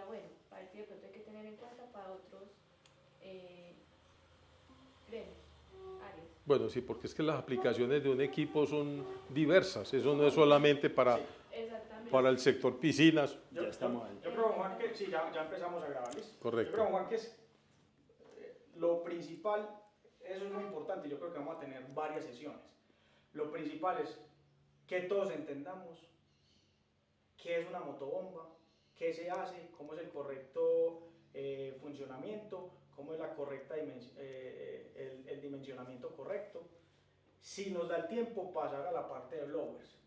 bueno, parece de pronto hay que tener en cuenta para otros gremios, áreas. Bueno, sí, porque es que las aplicaciones de un equipo son diversas, eso no es solamente Sí, para el sector piscinas. ya estamos ahí. Yo creo, Juan, que sí, ya empezamos a grabar, ¿listo? Correcto. Yo creo, Juan, que es lo principal, eso es muy importante, yo creo que vamos a tener varias sesiones. Lo principal es que todos entendamos qué es una motobomba, qué se hace, cómo es el correcto funcionamiento, cómo es la correcta el dimensionamiento correcto. Si nos da el tiempo, pasar a la parte de blowers.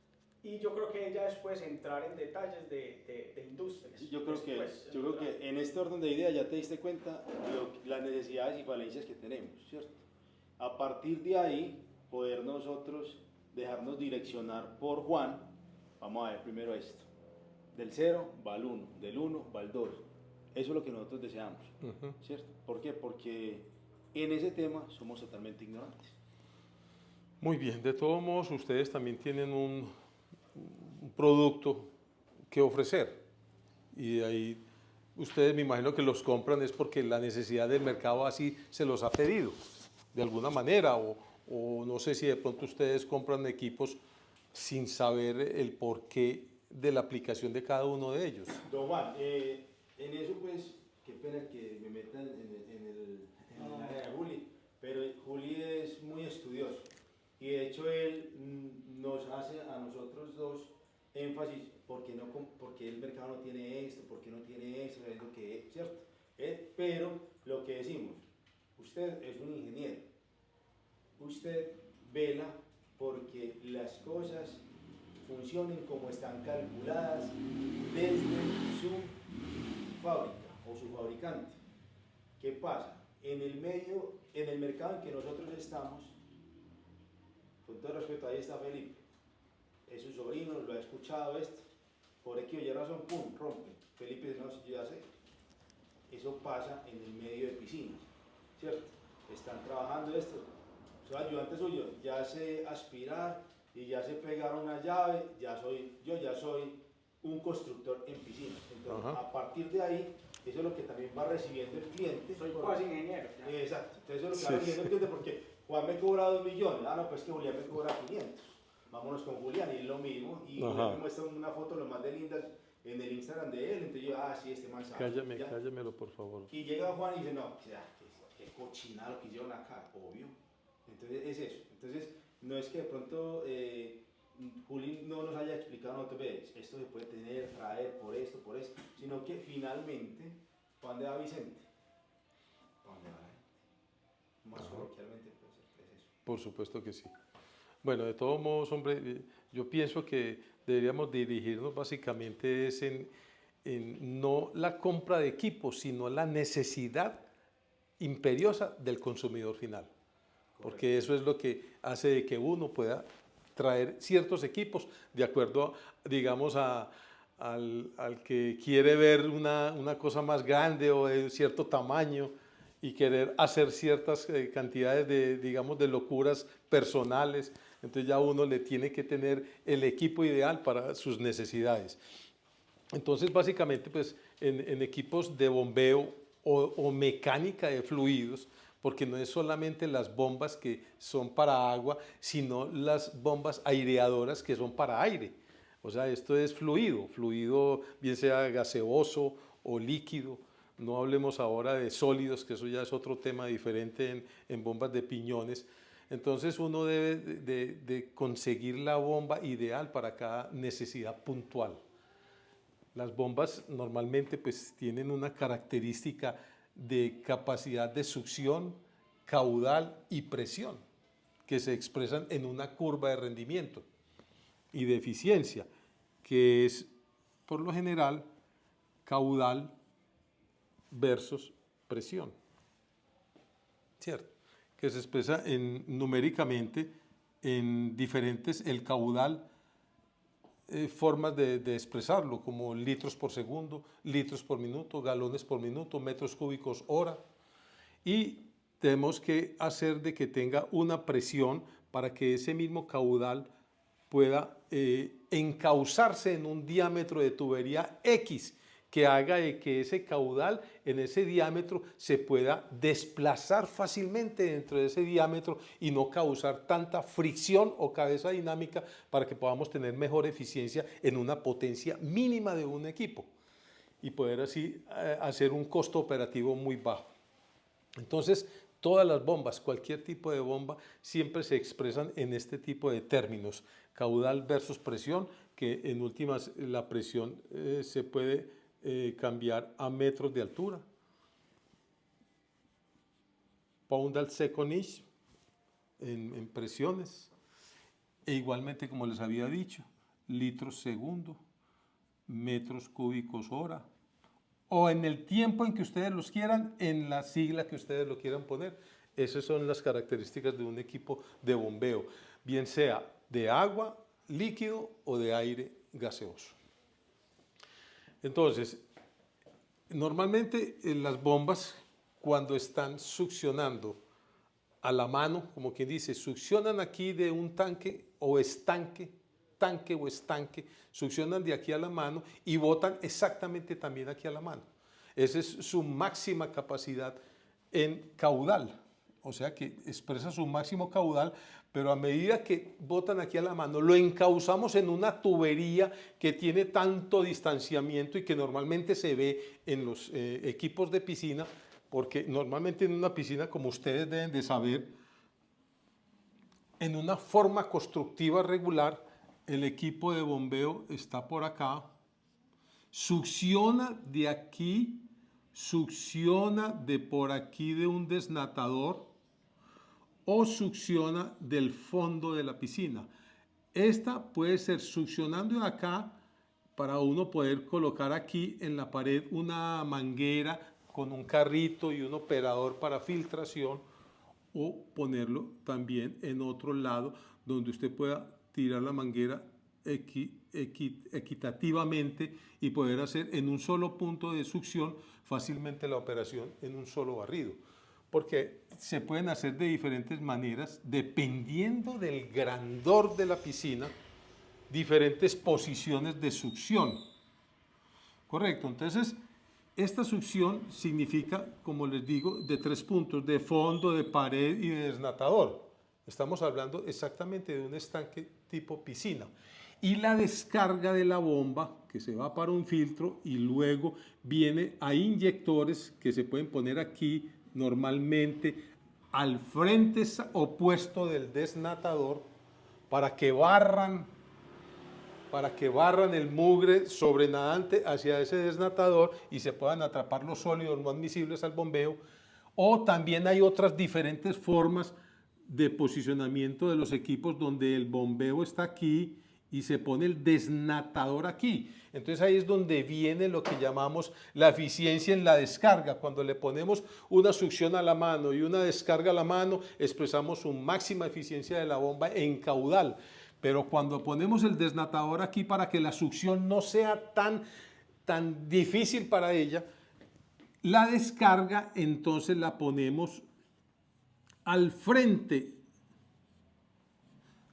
Y yo creo que ya después entrar en detalles de industrias. Yo creo que en este orden de ideas ya te diste cuenta de las necesidades y falencias que tenemos, ¿cierto? A partir de ahí, poder nosotros dejarnos direccionar por Juan. Vamos a ver primero esto. Del 0 va al 1, del 1 va al 2. Eso es lo que nosotros deseamos, ¿cierto? ¿Por qué? Porque en ese tema somos totalmente ignorantes. Muy bien, de todos modos ustedes también tienen un producto que ofrecer y de ahí ustedes me imagino que los compran es porque la necesidad del mercado así se los ha pedido de alguna manera o no sé si de pronto ustedes compran equipos sin saber el porqué de la aplicación de cada uno de ellos. Don Juan, en eso pues, qué pena que me metan en el área de Juli, pero Juli es muy estudioso y de hecho él nos hace a nosotros dos énfasis porque el mercado no tiene esto, porque no tiene esto, sabiendo que, ¿cierto? Pero lo que decimos, usted es un ingeniero, usted vela porque las cosas funcionen como están calculadas desde su fábrica o su fabricante. ¿Qué pasa? En el mercado en que nosotros estamos, con todo respeto, ahí está Felipe, es su sobrino, lo ha escuchado esto, por X o Y razón, pum, rompe. Felipe dice, no, yo ya sé. Eso pasa en el medio de piscinas, ¿cierto? Están trabajando esto, soy ayudante suyo, ya sé aspirar y ya sé pegar una llave, yo ya soy un constructor en piscinas. Entonces, a partir de ahí, eso es lo que también va recibiendo el cliente. Soy cuasi ingeniero. Exacto, entonces eso es lo que va recibiendo el cliente porque Juan me cobra 2 millones, no, pues que Julián me cobra 500. Vámonos con Julián y es lo mismo. Y Julián me muestra una foto lo más de lindas en el Instagram de él, entonces yo, sí, este man sabe. Cállamelo por favor. Y llega Juan y dice, no, qué cochinada lo que hicieron acá, obvio. Entonces es eso. Entonces no es que de pronto Juli no nos haya explicado a nosotros, esto se puede tener, traer por esto, sino que finalmente, ¿para dónde va Vicente? ¿Para dónde va la gente? Más coloquialmente, pues es eso. Por supuesto que sí. Bueno, de todos modos, hombre, yo pienso que deberíamos dirigirnos básicamente es en no la compra de equipos, sino la necesidad imperiosa del consumidor final. Porque eso es lo que hace de que uno pueda traer ciertos equipos de acuerdo, digamos, al que quiere ver una cosa más grande o de cierto tamaño y querer hacer ciertas cantidades de, digamos, de locuras personales. Entonces ya uno le tiene que tener el equipo ideal para sus necesidades. Entonces, básicamente, pues, en equipos de bombeo o mecánica de fluidos, porque no es solamente las bombas que son para agua, sino las bombas aireadoras que son para aire. O sea, esto es fluido bien sea gaseoso o líquido. No hablemos ahora de sólidos, que eso ya es otro tema diferente en bombas de piñones. Entonces uno debe de conseguir la bomba ideal para cada necesidad puntual. Las bombas normalmente pues tienen una característica de capacidad de succión, caudal y presión, que se expresan en una curva de rendimiento y de eficiencia, que es por lo general caudal versus presión, ¿cierto? Que se expresa numéricamente en diferentes, el caudal, formas de expresarlo, como litros por segundo, litros por minuto, galones por minuto, metros cúbicos hora. Y tenemos que hacer de que tenga una presión para que ese mismo caudal pueda encauzarse en un diámetro de tubería X, que haga de que ese caudal en ese diámetro se pueda desplazar fácilmente dentro de ese diámetro y no causar tanta fricción o cabeza dinámica para que podamos tener mejor eficiencia en una potencia mínima de un equipo y poder así hacer un costo operativo muy bajo. Entonces, todas las bombas, cualquier tipo de bomba, siempre se expresan en este tipo de términos, caudal versus presión, que en últimas la presión se puede cambiar a metros de altura. Pound al second inch en presiones. E igualmente, como les había dicho, litros segundo, metros cúbicos hora, o en el tiempo en que ustedes los quieran, en la sigla que ustedes lo quieran poner. Esas son las características de un equipo de bombeo, bien sea de agua, líquido o de aire gaseoso. Entonces, normalmente las bombas, cuando están succionando a la mano, como quien dice, succionan aquí de un tanque o estanque, succionan de aquí a la mano y botan exactamente también aquí a la mano. Esa es su máxima capacidad en caudal, o sea que expresa su máximo caudal, pero a medida que botan aquí a la mano, lo encauzamos en una tubería que tiene tanto distanciamiento y que normalmente se ve en los equipos de piscina, porque normalmente en una piscina, como ustedes deben de saber, en una forma constructiva regular, el equipo de bombeo está por acá, succiona de aquí, succiona de por aquí de un desnatador o succiona del fondo de la piscina. Esta puede ser succionando de acá para uno poder colocar aquí en la pared una manguera con un carrito y un operador para filtración, o ponerlo también en otro lado donde usted pueda tirar la manguera equitativamente y poder hacer en un solo punto de succión fácilmente la operación en un solo barrido. Porque se pueden hacer de diferentes maneras, dependiendo del grandor de la piscina, diferentes posiciones de succión. Correcto, entonces esta succión significa, como les digo, de 3 puntos, de fondo, de pared y de desnatador. Estamos hablando exactamente de un estanque tipo piscina. Y la descarga de la bomba, que se va para un filtro y luego viene a inyectores que se pueden poner aquí normalmente al frente opuesto del desnatador para que barran el mugre sobrenadante hacia ese desnatador y se puedan atrapar los sólidos no admisibles al bombeo. O también hay otras diferentes formas de posicionamiento de los equipos donde el bombeo está aquí y se pone el desnatador aquí. Entonces ahí es donde viene lo que llamamos la eficiencia en la descarga. Cuando le ponemos una succión a la mano y una descarga a la mano, expresamos su máxima eficiencia de la bomba en caudal. Pero cuando ponemos el desnatador aquí para que la succión no sea tan difícil para ella, la descarga entonces la ponemos al frente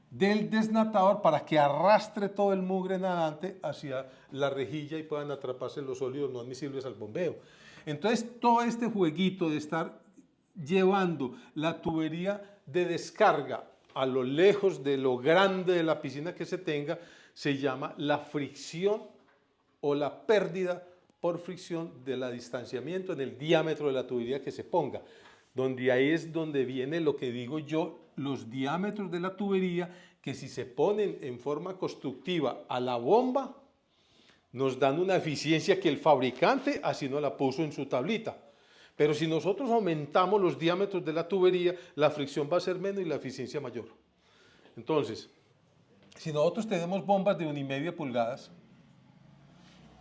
del desnatador para que arrastre todo el mugre nadante hacia la rejilla y puedan atraparse los sólidos no admisibles al bombeo. Entonces todo este jueguito de estar llevando la tubería de descarga a lo lejos de lo grande de la piscina que se tenga, se llama la fricción o la pérdida por fricción del distanciamiento en el diámetro de la tubería que se ponga. Donde ahí es donde viene lo que digo yo, los diámetros de la tubería, que si se ponen en forma constructiva a la bomba, nos dan una eficiencia que el fabricante así no la puso en su tablita. Pero si nosotros aumentamos los diámetros de la tubería, la fricción va a ser menos y la eficiencia mayor. Entonces, si nosotros tenemos bombas de 1,5 pulgadas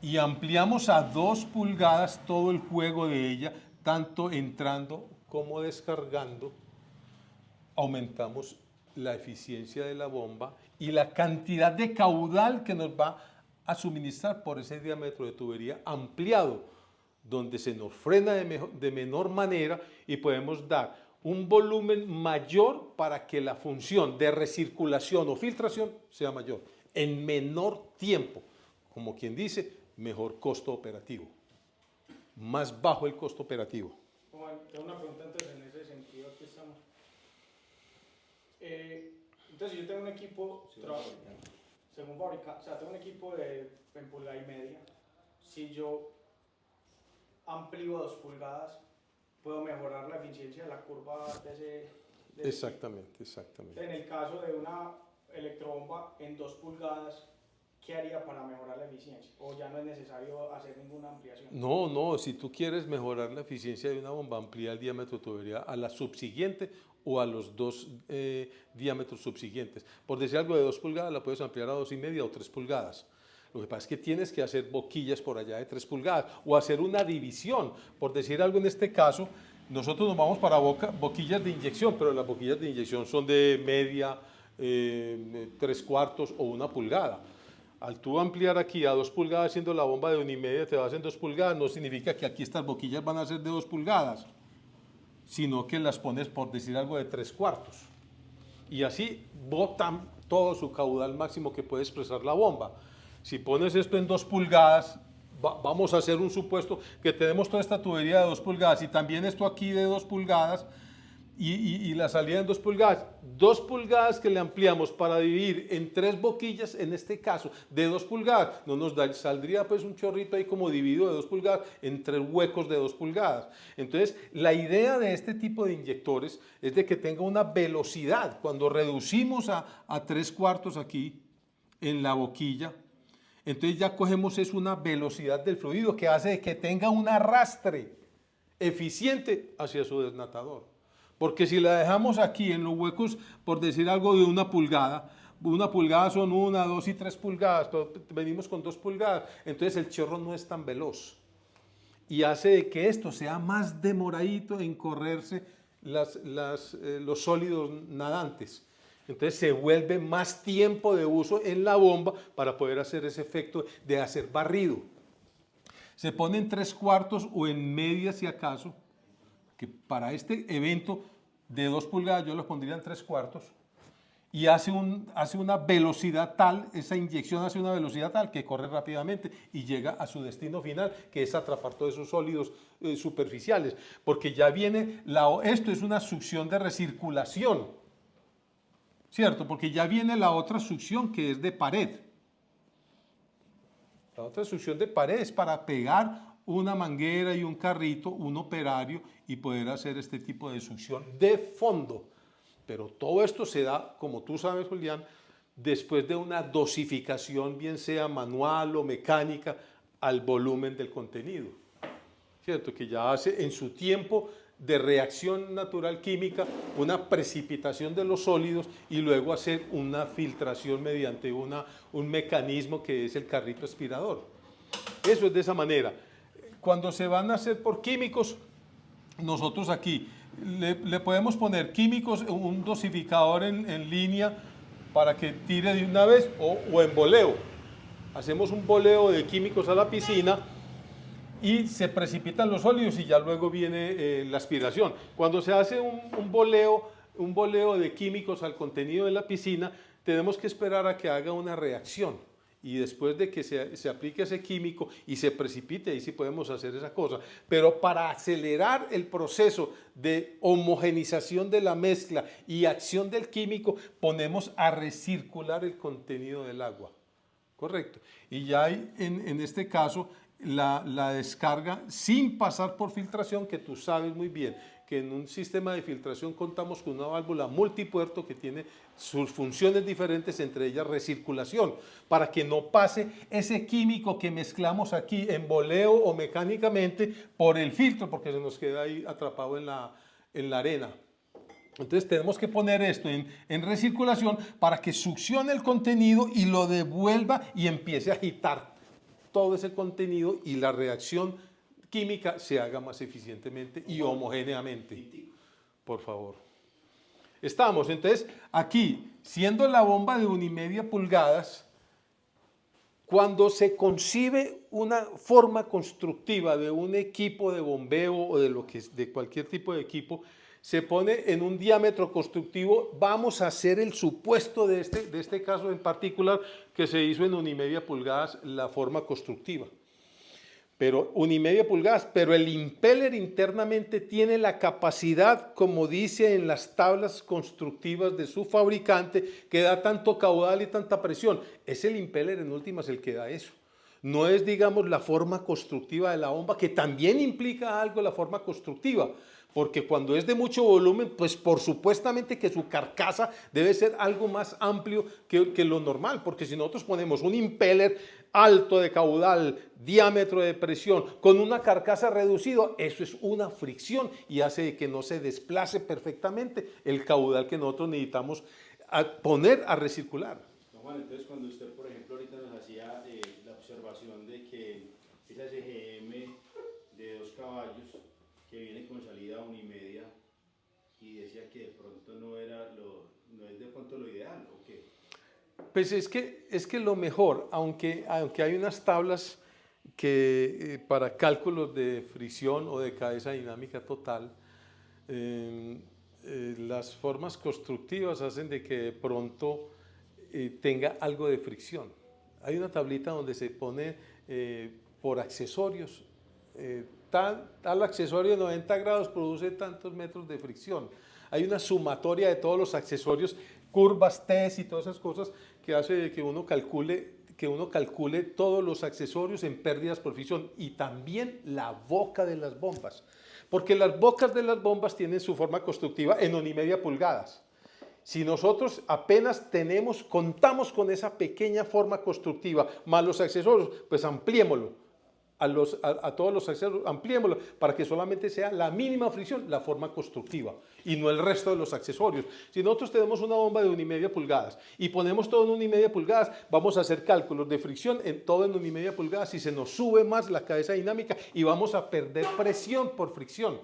y ampliamos a 2 pulgadas todo el juego de ella, tanto entrando como descargando, aumentamos la eficiencia de la bomba y la cantidad de caudal que nos va a suministrar por ese diámetro de tubería ampliado, donde se nos frena de menor manera y podemos dar un volumen mayor para que la función de recirculación o filtración sea mayor, en menor tiempo. Como quien dice, mejor costo operativo, más bajo el costo operativo. Juan, tengo una pregunta entonces en ese sentido, aquí estamos. Entonces, yo tengo un equipo, según fabricante, o sea, tengo un equipo en pulgada y media. Si yo amplío 2 pulgadas, puedo mejorar la eficiencia de la curva de ese Exactamente, exactamente. En el caso de una electrobomba en 2 pulgadas, ¿qué haría para mejorar la eficiencia? ¿O ya no es necesario hacer ninguna ampliación? No, no, si tú quieres mejorar la eficiencia de una bomba, amplía el diámetro de tubería a la subsiguiente o a los 2 diámetros subsiguientes. Por decir algo de 2 pulgadas, la puedes ampliar a 2,5 o 3 pulgadas. Lo que pasa es que tienes que hacer boquillas por allá de 3 pulgadas o hacer una división. Por decir algo en este caso, nosotros nos vamos para boquillas de inyección, pero las boquillas de inyección son de media, 3/4 o 1 pulgada. Al tú ampliar aquí a 2 pulgadas siendo la bomba de 1,5, te vas en 2 pulgadas, no significa que aquí estas boquillas van a ser de 2 pulgadas, sino que las pones, por decir algo, de 3/4. Y así botan todo su caudal máximo que puede expresar la bomba. Si pones esto en 2 pulgadas, vamos a hacer un supuesto que tenemos toda esta tubería de 2 pulgadas y también esto aquí de 2 pulgadas y la salida en 2 pulgadas. 2 pulgadas que le ampliamos para dividir en 3 boquillas, en este caso, de 2 pulgadas. No nos saldría pues un chorrito ahí como dividido de 2 pulgadas en 3 huecos de 2 pulgadas. Entonces, la idea de este tipo de inyectores es de que tenga una velocidad. Cuando reducimos a 3/4 aquí en la boquilla, entonces ya cogemos es una velocidad del fluido que hace que tenga un arrastre eficiente hacia su desnatador. Porque si la dejamos aquí en los huecos, por decir algo de 1 pulgada son 1, 2 y 3 pulgadas, venimos con 2 pulgadas, entonces el chorro no es tan veloz. Y hace de que esto sea más demoradito en correrse los sólidos nadantes. Entonces se vuelve más tiempo de uso en la bomba para poder hacer ese efecto de hacer barrido. Se pone en 3/4 o en media si acaso, que para este evento de 2 pulgadas yo lo pondría en 3/4 y hace una velocidad tal, esa inyección hace una velocidad tal que corre rápidamente y llega a su destino final, que es atrapar todos esos sólidos superficiales, porque ya viene, esto es una succión de recirculación. ¿Cierto? Porque ya viene la otra succión que es de pared. La otra succión de pared es para pegar una manguera y un carrito, un operario, y poder hacer este tipo de succión de fondo. Pero todo esto se da, como tú sabes, Julián, después de una dosificación, bien sea manual o mecánica, al volumen del contenido. ¿Cierto? Que ya hace en su tiempo de reacción natural química, una precipitación de los sólidos y luego hacer una filtración mediante un mecanismo que es el carrito aspirador. Eso es de esa manera. Cuando se van a hacer por químicos, nosotros aquí le podemos poner químicos, un dosificador en línea para que tire de una vez o en boleo. Hacemos un boleo de químicos a la piscina y se precipitan los sólidos y ya luego viene la aspiración. Cuando se hace un boleo de químicos al contenido de la piscina, tenemos que esperar a que haga una reacción. Y después de que se aplique ese químico y se precipite, ahí sí podemos hacer esa cosa. Pero para acelerar el proceso de homogenización de la mezcla y acción del químico, ponemos a recircular el contenido del agua. ¿Correcto? Y ya hay, en este caso, la descarga sin pasar por filtración, que tú sabes muy bien que en un sistema de filtración contamos con una válvula multipuerto que tiene sus funciones diferentes, entre ellas recirculación, para que no pase ese químico que mezclamos aquí en boleo o mecánicamente por el filtro, porque se nos queda ahí atrapado en la arena. Entonces tenemos que poner esto en recirculación para que succione el contenido y lo devuelva y empiece a agitar todo ese contenido y la reacción química se haga más eficientemente y homogéneamente. Por favor. Estamos, entonces, aquí, siendo la bomba de 1,5 pulgadas, cuando se concibe una forma constructiva de un equipo de bombeo o de cualquier tipo de equipo, se pone en un diámetro constructivo. Vamos a hacer el supuesto de este caso en particular, que se hizo en 1,5 pulgadas la forma constructiva. pero 1,5 pulgadas, pero el impeller internamente tiene la capacidad, como dice en las tablas constructivas de su fabricante, que da tanto caudal y tanta presión. Es el impeller en últimas el que da eso. No es, digamos, la forma constructiva de la bomba, que también implica algo la forma constructiva, porque cuando es de mucho volumen, pues por supuestamente que su carcasa debe ser algo más amplio que lo normal, porque si nosotros ponemos un impeller alto de caudal, diámetro de presión, con una carcasa reducida, eso es una fricción y hace que no se desplace perfectamente el caudal que nosotros necesitamos poner a recircular. Don Juan, entonces cuando usted, por ejemplo, ahorita nos hacía la observación de que esa SGM de 2 caballos que viene con salida 1,5 y decía que de pronto no es de pronto lo ideal, ¿o qué? Pues es que lo mejor, aunque hay unas tablas que para cálculos de fricción o de cabeza dinámica total, las formas constructivas hacen de que de pronto tenga algo de fricción. Hay una tablita donde se pone por accesorios, tal accesorio de 90 grados produce tantos metros de fricción. Hay una sumatoria de todos los accesorios, curvas, T's y todas esas cosas que hace que uno calcule todos los accesorios en pérdidas por fricción y también la boca de las bombas. Porque las bocas de las bombas tienen su forma constructiva en 1,5 pulgadas. Si nosotros apenas contamos con esa pequeña forma constructiva más los accesorios, pues ampliémoslo. A todos los accesorios, ampliémoslo para que solamente sea la mínima fricción, la forma constructiva y no el resto de los accesorios. Si nosotros tenemos una bomba de 1,5 pulgadas y ponemos todo en 1,5 pulgadas, vamos a hacer cálculos de fricción en todo en 1,5 pulgadas y se nos sube más la cabeza dinámica y vamos a perder presión por fricción.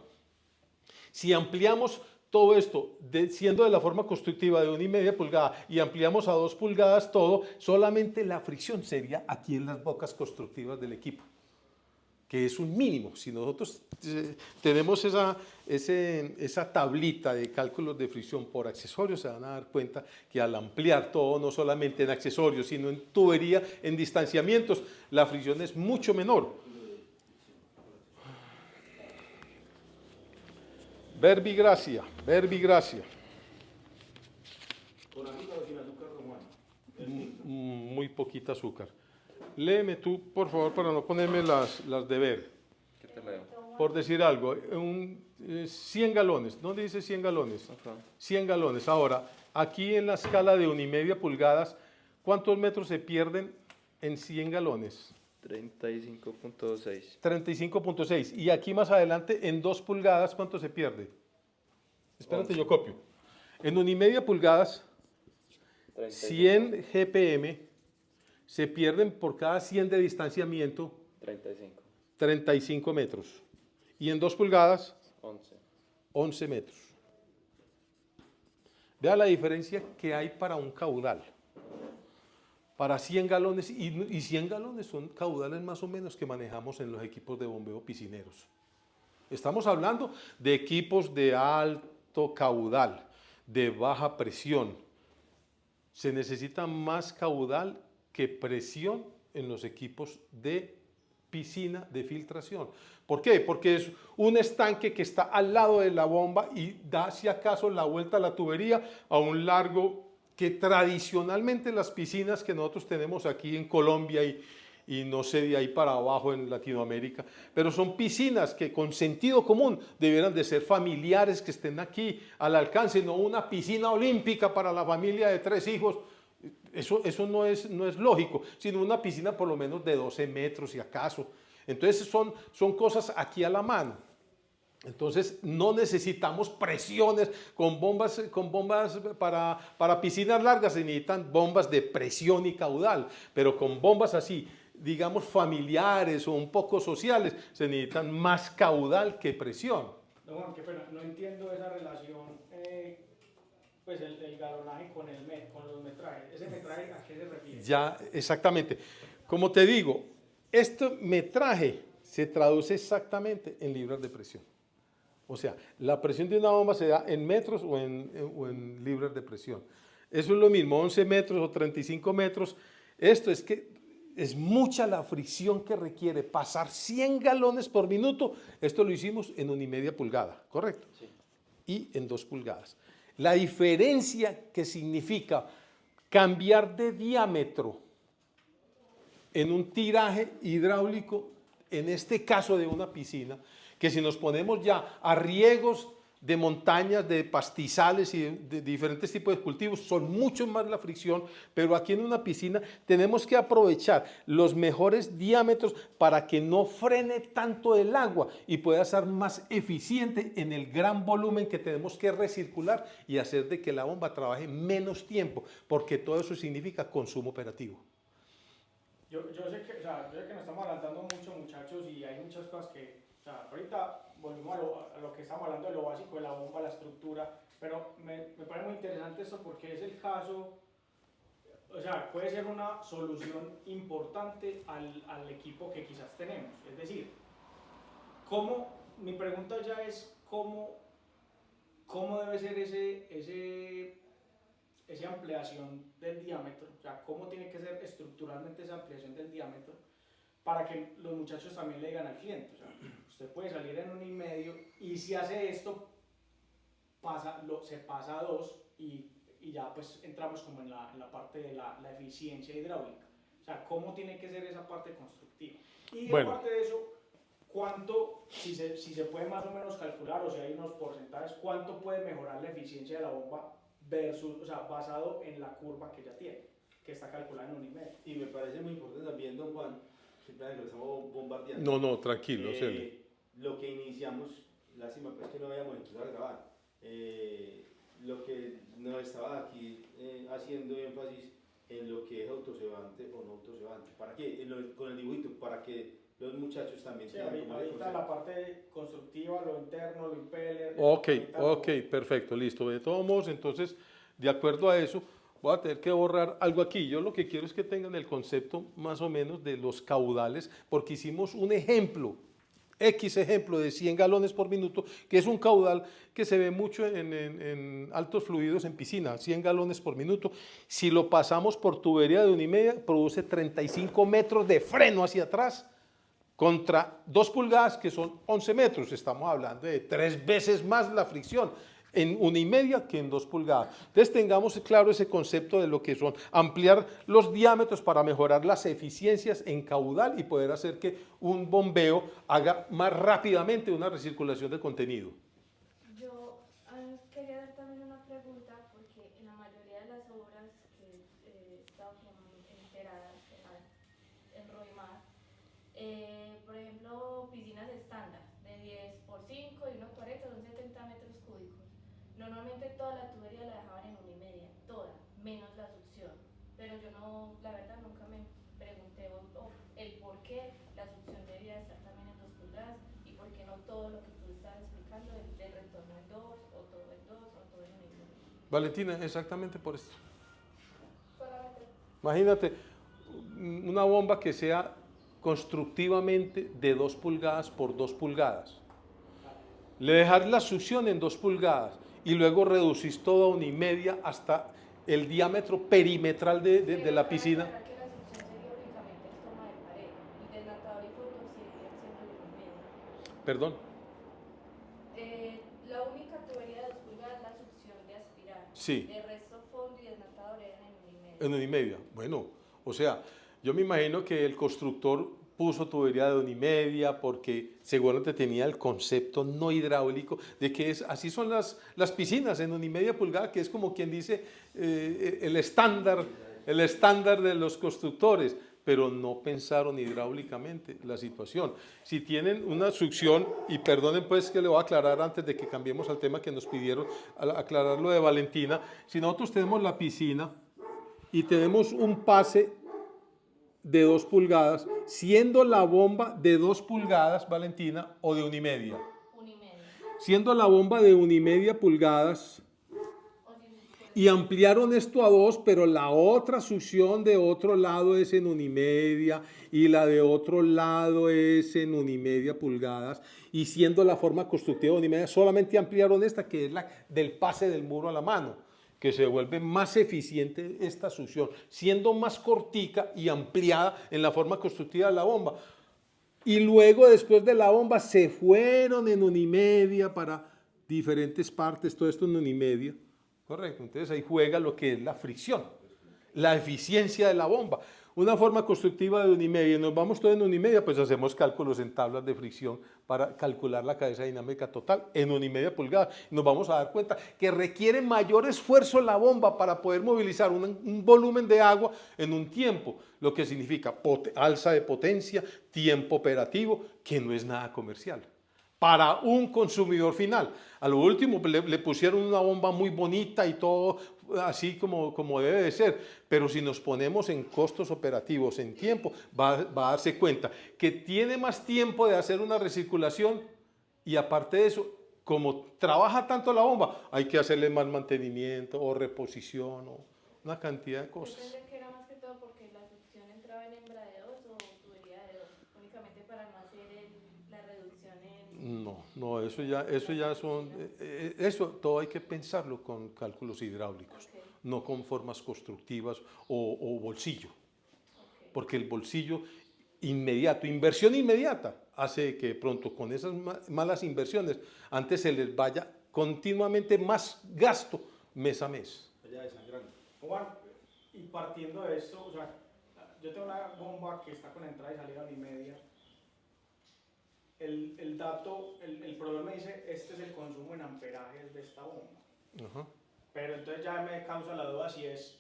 Si ampliamos todo esto, siendo de la forma constructiva de 1,5 pulgadas y ampliamos a 2 pulgadas todo, solamente la fricción sería aquí en las bocas constructivas del equipo, que es un mínimo. Si nosotros tenemos esa tablita de cálculos de fricción por accesorios, se van a dar cuenta que al ampliar todo, no solamente en accesorios, sino en tubería, en distanciamientos, la fricción es mucho menor. Verbigracia. ¿Con azúcar o sin azúcar, don Juan? Muy poquita azúcar. Léeme tú, por favor, para no ponerme las de ver. ¿Qué te leo? Por decir algo, 100 galones. ¿Dónde dice 100 galones? Acá. 100 galones. Ahora, aquí en la escala de 1,5 pulgadas, ¿cuántos metros se pierden en 100 galones? 35.6. 35.6. Y aquí más adelante, en 2 pulgadas, ¿cuánto se pierde? Espérate, 11. yo copio. En 1,5 pulgadas, 100 GPM se pierden por cada 100 de distanciamiento 35. 35 metros. Y en 2 pulgadas, 11. 11 metros. Vea la diferencia que hay para un caudal. Para 100 galones, y 100 galones son caudales más o menos que manejamos en los equipos de bombeo piscineros. Estamos hablando de equipos de alto caudal, de baja presión. Se necesita más caudal que presión en los equipos de piscina de filtración. ¿Por qué? Porque es un estanque que está al lado de la bomba y da, si acaso, la vuelta a la tubería a un largo que tradicionalmente las piscinas que nosotros tenemos aquí en Colombia y no sé de ahí para abajo en Latinoamérica, pero son piscinas que con sentido común debieran de ser familiares, que estén aquí al alcance, no una piscina olímpica para la familia de 3 hijos. Eso no es lógico, sino una piscina por lo menos de 12 metros si acaso. Entonces son cosas aquí a la mano. Entonces no necesitamos presiones con bombas para piscinas largas, se necesitan bombas de presión y caudal, pero con bombas así, digamos familiares o un poco sociales, se necesitan más caudal que presión. No, Juan, qué pena, no entiendo esa relación, pues el galonaje con los metrajes. ¿Ese metraje a qué se refiere? Ya, exactamente. Como te digo, este metraje se traduce exactamente en libras de presión. O sea, la presión de una bomba se da en metros o en libras de presión. Eso es lo mismo, 11 metros o 35 metros. Esto es que es mucha la fricción que requiere pasar 100 galones por minuto. Esto lo hicimos en 1,5 pulgadas, ¿correcto? Sí. Y en 2 pulgadas. La diferencia que significa cambiar de diámetro en un tiraje hidráulico, en este caso de una piscina, que si nos ponemos ya a riegos de montañas, de pastizales y de diferentes tipos de cultivos, son mucho más la fricción, pero aquí en una piscina tenemos que aprovechar los mejores diámetros para que no frene tanto el agua y pueda ser más eficiente en el gran volumen que tenemos que recircular y hacer de que la bomba trabaje menos tiempo, porque todo eso significa consumo operativo. Yo sé que, o sea, yo sé que nos estamos adelantando mucho, muchachos, y hay muchas cosas que, o sea, ahorita volvemos a lo que estamos hablando de lo básico de la bomba, la estructura, pero me parece muy interesante esto porque es el caso, o sea, puede ser una solución importante al equipo que quizás tenemos. Es decir, mi pregunta ya es cómo debe ser esa ampliación del diámetro, o sea, cómo tiene que ser estructuralmente esa ampliación del diámetro para que los muchachos también le digan al cliente, o sea, usted puede salir en 1,5 y si hace esto, se pasa a 2 y ya pues entramos como en la parte de la eficiencia hidráulica, o sea, cómo tiene que ser esa parte constructiva. Y Bueno. aparte de eso, ¿cuánto, si se puede más o menos calcular, o si hay unos porcentajes, cuánto puede mejorar la eficiencia de la bomba versus, o sea, basado en la curva que ya tiene, que está calculada en 1,5? Y me parece muy importante también, don Juan, siempre que lo estamos bombardeando. No, tranquilo. Lo que iniciamos, lástima pues que no habíamos empezado a grabar, lo que nos estaba aquí haciendo énfasis en lo que es autocebante o no autocebante. ¿Para qué? Con el dibujito, para que los muchachos también Sí, tengan como ahorita la parte constructiva, lo interno, lo impeller. Ok, perfecto, listo. De todos modos, entonces, de acuerdo a eso, voy a tener que borrar algo aquí. Yo lo que quiero es que tengan el concepto más o menos de los caudales, porque hicimos un ejemplo, X ejemplo de 100 galones por minuto, que es un caudal que se ve mucho en altos fluidos en piscina, 100 galones por minuto. Si lo pasamos por tubería de 1,5, produce 35 metros de freno hacia atrás, contra 2 pulgadas, que son 11 metros. Estamos hablando de 3 veces más la fricción en 1,5 que en 2 pulgadas. Entonces tengamos claro ese concepto de lo que son ampliar los diámetros para mejorar las eficiencias en caudal y poder hacer que un bombeo haga más rápidamente una recirculación de contenido. Yo quería dar también una pregunta porque en la mayoría de las obras que he estado enteradas en Roimar, por ejemplo, piscinas estándar de 10 por 5 y 1,40 son 70 metros cúbicos. Normalmente toda la tubería la dejaban en 1,5, toda, menos la succión. Pero yo no, la verdad nunca me pregunté el por qué la succión debía estar también en 2 pulgadas y por qué no todo lo que tú estabas explicando del retorno en 2 o todo en 2 o todo en 1,5. Valentina, exactamente por esto. Solamente. Imagínate una bomba que sea constructivamente de 2 pulgadas por 2 pulgadas. Le dejas la succión en 2 pulgadas y luego reducís todo a 1,5 hasta el diámetro perimetral de la piscina. Que la succión sería únicamente el toma de pared y desnatador y fondo seguirían siendo el 1,5. Perdón. La única tubería de 2 pulgadas es la succión de aspirar. Sí. El resto fondo y desnatador eran En en 1,5. 1,5. Bueno, o sea, yo me imagino que el constructor puso tubería de 1,5 porque seguramente tenía el concepto no hidráulico de que así son las piscinas en 1,5 pulgadas, que es como quien dice el estándar de los constructores, pero no pensaron hidráulicamente la situación. Si tienen una succión, y perdonen pues que le voy a aclarar antes de que cambiemos al tema que nos pidieron, aclarar lo de Valentina, si nosotros tenemos la piscina y tenemos un pase de 2 pulgadas, siendo la bomba de 2 pulgadas, Valentina, o de 1,5. 1,5. Siendo la bomba de 1,5 pulgadas, y ampliaron esto a 2, pero la otra succión de otro lado es en 1,5 y la de otro lado es en 1,5 pulgadas, y siendo la forma constructiva de 1,5, solamente ampliaron esta, que es la del pase del muro a la mano. que se vuelve más eficiente esta succión, siendo más cortica y ampliada en la forma constructiva de la bomba. Y luego, después de la bomba, se fueron en 1,5 para diferentes partes, todo esto en 1,5. Correcto, entonces ahí juega lo que es la fricción, la eficiencia de la bomba. Una forma constructiva de 1,5, nos vamos todo en 1,5, pues hacemos cálculos en tablas de fricción para calcular la cabeza dinámica total en 1,5 pulgadas. Nos vamos a dar cuenta que requiere mayor esfuerzo la bomba para poder movilizar un volumen de agua en un tiempo, lo que significa alza de potencia, tiempo operativo, que no es nada comercial para un consumidor final. A lo último le pusieron una bomba muy bonita y todo así como debe de ser, pero si nos ponemos en costos operativos, en tiempo, va a darse cuenta que tiene más tiempo de hacer una recirculación y aparte de eso, como trabaja tanto la bomba, hay que hacerle más mantenimiento o reposición o una cantidad de cosas. Yo pensé que era más que todo porque la succión entraba en hembra de 2 o tubería de 2, únicamente para no hacer la reducción en... No, eso ya son, eso todo hay que pensarlo con cálculos hidráulicos, Okay. no con formas constructivas o bolsillo, Okay. porque el bolsillo inmediato, inversión inmediata, hace que pronto con esas malas inversiones, antes se les vaya continuamente más gasto mes a mes. Allá desangrando. Juan, y partiendo de esto, o sea, yo tengo una bomba que está con entrada y salida 1,5. El dato, el proveedor me dice, este es el consumo en amperajes de esta bomba. Ajá. Pero entonces ya me causa la duda si es,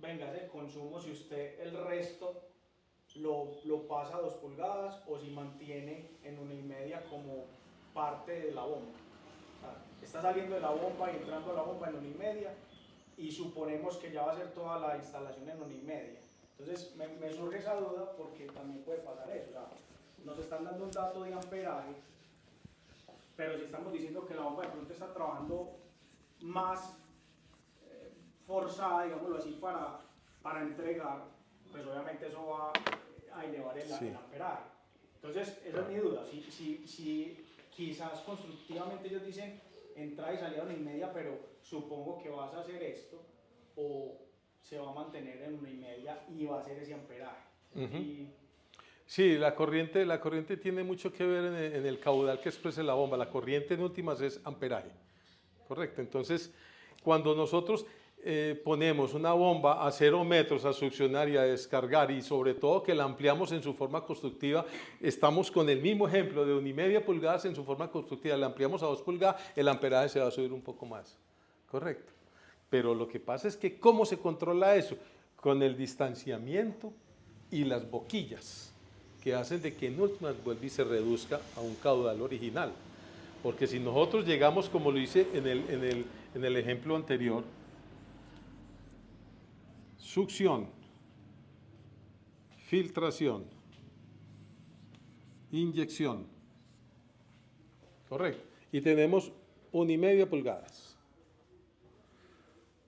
venga, es el consumo, si usted el resto lo pasa a 2 pulgadas o si mantiene en 1,5 como parte de la bomba. O sea, está saliendo de la bomba y entrando a la bomba en 1,5 y suponemos que ya va a ser toda la instalación en 1,5. Entonces me surge esa duda porque también puede pasar eso. O sea, nos están dando un dato de amperaje, pero si estamos diciendo que la bomba de pronto está trabajando más forzada, digámoslo así, para entregar, pues obviamente eso va a elevar el amperaje. Entonces, esa es mi duda. Si quizás constructivamente ellos dicen entrada y salida 1,5, pero supongo que vas a hacer esto, o se va a mantener en 1,5 y va a ser ese amperaje. Y sí, la corriente tiene mucho que ver en el caudal que exprese la bomba. La corriente en últimas es amperaje, correcto. Entonces, cuando nosotros ponemos una bomba a 0 metros a succionar y a descargar y sobre todo que la ampliamos en su forma constructiva, estamos con el mismo ejemplo de 1,5 pulgadas en su forma constructiva, la ampliamos a 2 pulgadas, el amperaje se va a subir un poco más, correcto. Pero lo que pasa es que ¿cómo se controla eso? Con el distanciamiento y las boquillas, que hacen de que en últimas vuelva y se reduzca a un caudal original. Porque si nosotros llegamos, como lo hice en el ejemplo anterior, succión, filtración, inyección, correcto, y tenemos 1,5 pulgadas.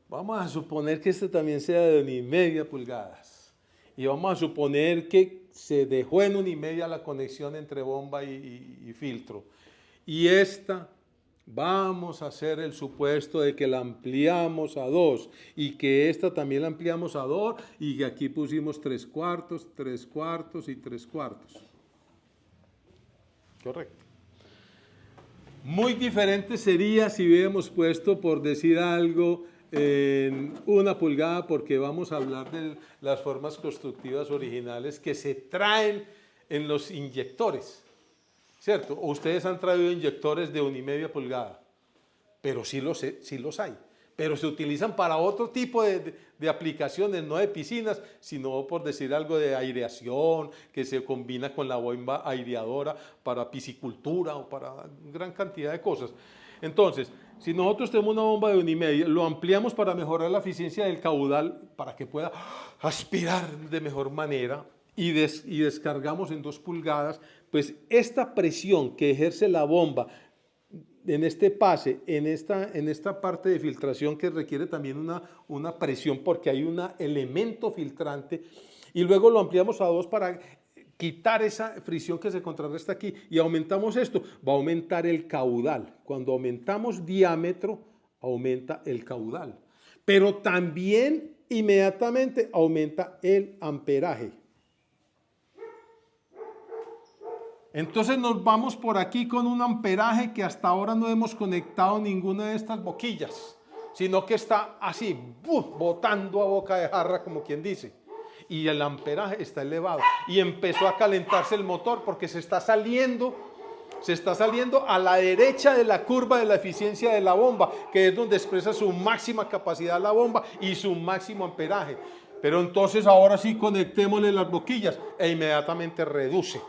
Vamos a suponer que este también sea de 1,5 pulgadas. Y vamos a suponer que se dejó en 1,5 la conexión entre bomba y filtro. Y esta, vamos a hacer el supuesto de que la ampliamos a 2 y que esta también la ampliamos a 2 y que aquí pusimos 3/4, 3/4 y 3/4. Correcto. Muy diferente sería si hubiéramos puesto, por decir algo, en 1 pulgada, porque vamos a hablar de las formas constructivas originales que se traen en los inyectores, ¿cierto? O ustedes han traído inyectores de 1,5 pulgada, pero sí los hay, pero se utilizan para otro tipo de aplicaciones, no de piscinas, sino por decir algo de aireación, que se combina con la bomba aireadora para piscicultura o para gran cantidad de cosas. Entonces, si nosotros tenemos una bomba de 1,5, lo ampliamos para mejorar la eficiencia del caudal, para que pueda aspirar de mejor manera, y descargamos en 2 pulgadas, pues esta presión que ejerce la bomba en este pase, en esta parte de filtración que requiere también una presión porque hay un elemento filtrante, y luego lo ampliamos a 2 para quitar esa fricción que se contrarresta aquí y aumentamos esto, va a aumentar el caudal. Cuando aumentamos diámetro, aumenta el caudal. pero también inmediatamente aumenta el amperaje. Entonces nos vamos por aquí con un amperaje que hasta ahora no hemos conectado ninguna de estas boquillas, sino que está así, botando a boca de jarra, como quien dice. Y el amperaje está elevado. Y empezó a calentarse el motor porque se está saliendo a la derecha de la curva de la eficiencia de la bomba, que es donde expresa su máxima capacidad la bomba y su máximo amperaje. Pero entonces ahora sí conectémosle las boquillas e inmediatamente reduce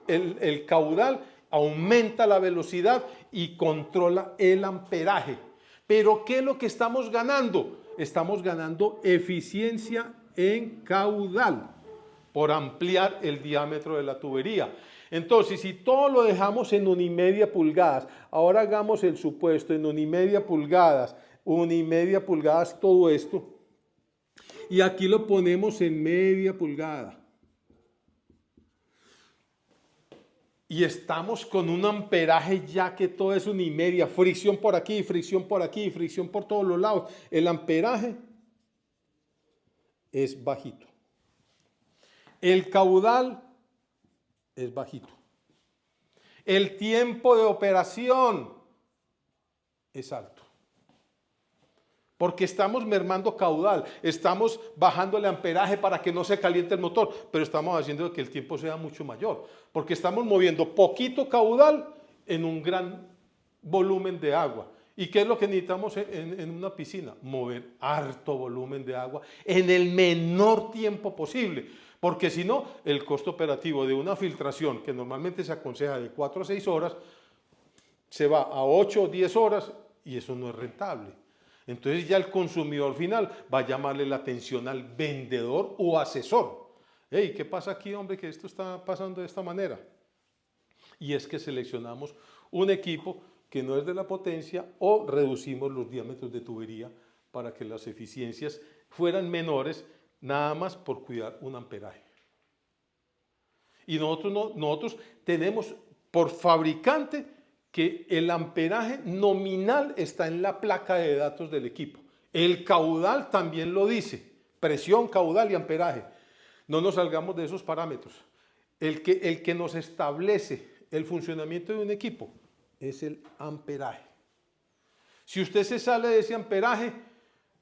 el caudal, aumenta la velocidad y controla el amperaje. Pero ¿qué es lo que estamos ganando? Estamos ganando eficiencia en caudal por ampliar el diámetro de la tubería. Entonces, si todo lo dejamos en 1,5 pulgadas, ahora hagamos el supuesto en 1,5 pulgadas, 1,5 pulgadas todo esto, y aquí lo ponemos en media pulgada. Y estamos con un amperaje ya que todo es 1,5, fricción por aquí, fricción por aquí, fricción por todos los lados. El amperaje es bajito. El caudal es bajito. El tiempo de operación es alto. Porque estamos mermando caudal, estamos bajando el amperaje para que no se caliente el motor, pero estamos haciendo que el tiempo sea mucho mayor, porque estamos moviendo poquito caudal en un gran volumen de agua. ¿Y qué es lo que necesitamos en una piscina? Mover harto volumen de agua en el menor tiempo posible, porque si no, el costo operativo de una filtración, que normalmente se aconseja de 4 a 6 horas, se va a 8 o 10 horas y eso no es rentable. Entonces ya el consumidor final va a llamarle la atención al vendedor o asesor. Hey, ¿qué pasa aquí, hombre, que esto está pasando de esta manera? Y es que seleccionamos un equipo que no es de la potencia o reducimos los diámetros de tubería para que las eficiencias fueran menores, nada más por cuidar un amperaje. Y nosotros tenemos por fabricante que el amperaje nominal está en la placa de datos del equipo. El caudal también lo dice, presión, caudal y amperaje. No nos salgamos de esos parámetros. El que nos establece el funcionamiento de un equipo es el amperaje. Si usted se sale de ese amperaje,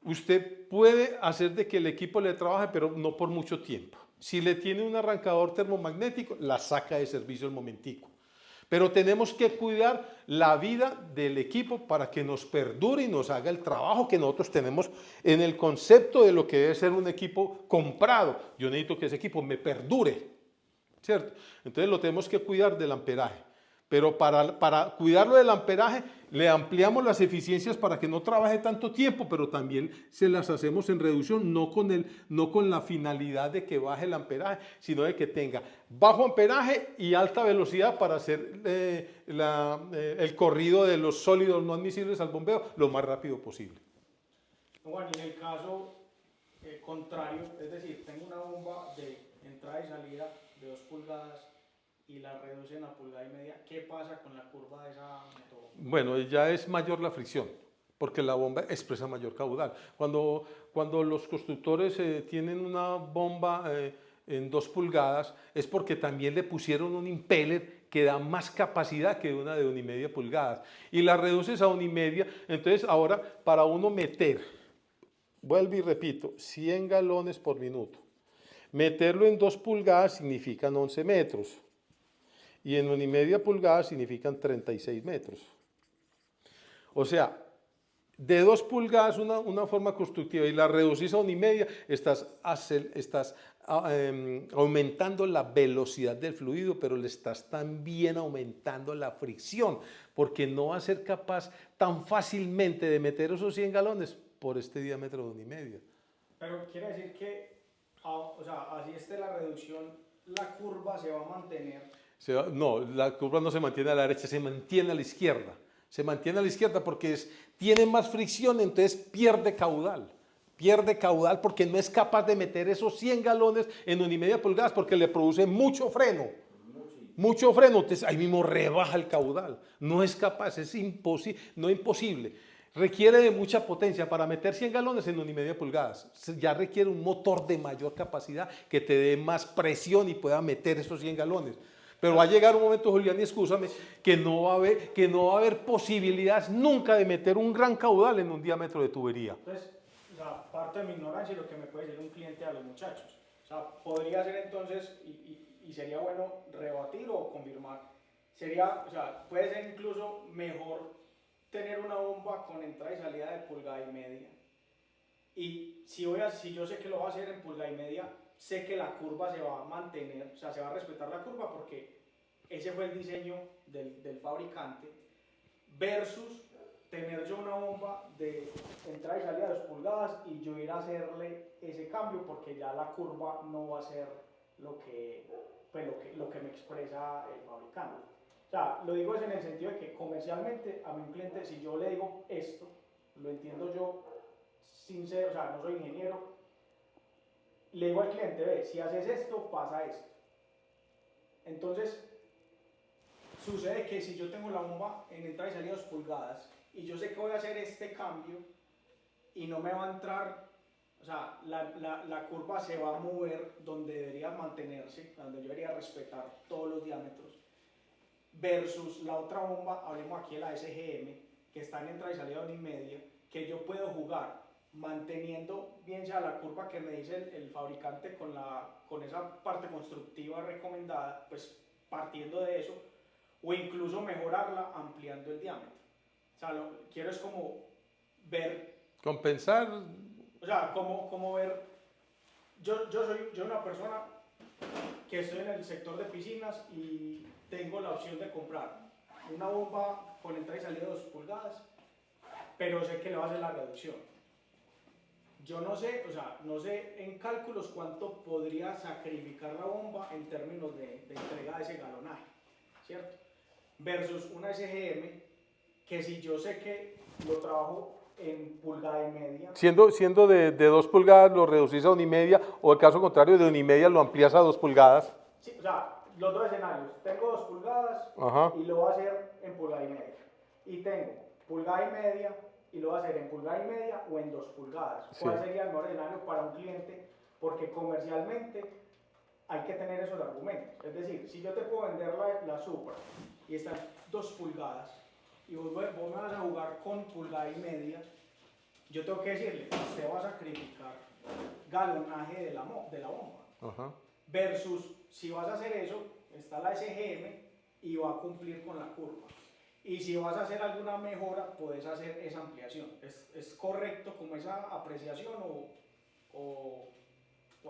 usted puede hacer de que el equipo le trabaje, pero no por mucho tiempo. Si le tiene un arrancador termomagnético, la saca de servicio al momentico. Pero tenemos que cuidar la vida del equipo para que nos perdure y nos haga el trabajo que nosotros tenemos en el concepto de lo que debe ser un equipo comprado. Yo necesito que ese equipo me perdure, ¿cierto? Entonces lo tenemos que cuidar del amperaje. Pero para cuidarlo del amperaje, le ampliamos las eficiencias para que no trabaje tanto tiempo, pero también se las hacemos en reducción, no con la finalidad de que baje el amperaje, sino de que tenga bajo amperaje y alta velocidad para hacer el corrido de los sólidos no admisibles al bombeo lo más rápido posible. Juan, y en el caso contrario, es decir, tengo una bomba de entrada y salida de 2 pulgadas, y la reducen a 1,5 pulgadas, ¿qué pasa con la curva de esa motor? Bueno, ya es mayor la fricción, porque la bomba expresa mayor caudal. Cuando los constructores tienen una bomba en 2 pulgadas, es porque también le pusieron un impeller que da más capacidad que una de 1,5 pulgadas. Y la reduces a 1,5, entonces ahora para uno meter, vuelvo y repito, 100 galones por minuto. Meterlo en 2 pulgadas significan 11 metros. Y en 1,5 pulgadas significan 36 metros. O sea, de 2 pulgadas una forma constructiva y la reducís a 1,5, estás aumentando la velocidad del fluido, pero le estás también aumentando la fricción, porque no va a ser capaz tan fácilmente de meter esos 100 galones por este diámetro de 1,5. Pero quiere decir que, o sea, así esté la reducción, la curva se va a mantener. No, la curva no se mantiene a la derecha, se mantiene a la izquierda. Se mantiene a la izquierda porque tiene más fricción, entonces pierde caudal. Pierde caudal porque no es capaz de meter esos 100 galones en 1,5 pulgadas porque le produce mucho freno. Mucho freno, entonces ahí mismo rebaja el caudal. No es capaz, es imposible, no imposible. requiere de mucha potencia. Para meter 100 galones en 1,5 pulgadas, ya requiere un motor de mayor capacidad que te dé más presión y pueda meter esos 100 galones. Pero va a llegar un momento, Julián, y escúchame, que no va a haber posibilidades nunca de meter un gran caudal en un diámetro de tubería. Entonces, o sea, parte de mi ignorancia y lo que me puede decir un cliente a los muchachos. O sea, podría ser entonces, y sería bueno rebatir o confirmar, sería, o sea, puede ser incluso mejor tener una bomba con entrada y salida de 1,5 pulgadas. Y si yo sé que lo va a hacer en 1,5 pulgadas, sé que la curva se va a mantener, o sea, se va a respetar la curva porque ese fue el diseño del fabricante, versus tener yo una bomba de entrada y salida de 2 pulgadas y yo ir a hacerle ese cambio porque ya la curva no va a ser lo que me expresa el fabricante. O sea, lo digo es en el sentido de que comercialmente a mi cliente, si yo le digo esto, lo entiendo yo sincero, o sea, no soy ingeniero, le digo al cliente, ve, si haces esto, pasa esto. Entonces, sucede que si yo tengo la bomba en entrada y salida 2 pulgadas y yo sé que voy a hacer este cambio y no me va a entrar, o sea, la curva se va a mover donde debería mantenerse, donde yo debería respetar todos los diámetros, versus la otra bomba, hablemos aquí de la SGM, que está en entrada y salida de 1,5, que yo puedo jugar manteniendo bien sea la curva que me dice el fabricante con esa parte constructiva recomendada, pues partiendo de eso, o incluso mejorarla ampliando el diámetro. O sea, lo que quiero es como ver... Compensar. O sea, como ver... Yo soy una persona que estoy en el sector de piscinas y tengo la opción de comprar una bomba con entrada y salida de 2 pulgadas, pero sé que le va a hacer la reducción. Yo no sé, o sea, no sé en cálculos cuánto podría sacrificar la bomba en términos de entrega de ese galonaje, ¿cierto? Versus una SGM, que si yo sé que lo trabajo en 1,5 pulgadas. Siendo de 2 pulgadas lo reducís a 1,5, o el caso contrario, de 1,5 lo amplías a 2 pulgadas. Sí, o sea, los dos escenarios. Tengo 2 pulgadas Ajá. y lo voy a hacer en 1,5 pulgadas. Y tengo 1,5 pulgadas y lo voy a hacer en 1,5 pulgadas o en 2 pulgadas. ¿Cuál sería el mejor escenario para un cliente? Porque comercialmente hay que tener esos argumentos. Es decir, si yo te puedo vender la Supra y está en 2 pulgadas y vos me vas a jugar con 1,5 pulgadas, yo tengo que decirle, usted va a sacrificar galonaje de la bomba. Ajá. Versus, si vas a hacer eso, está la SGM y va a cumplir con la curva. Y si vas a hacer alguna mejora, puedes hacer esa ampliación. ¿Es correcto como esa apreciación o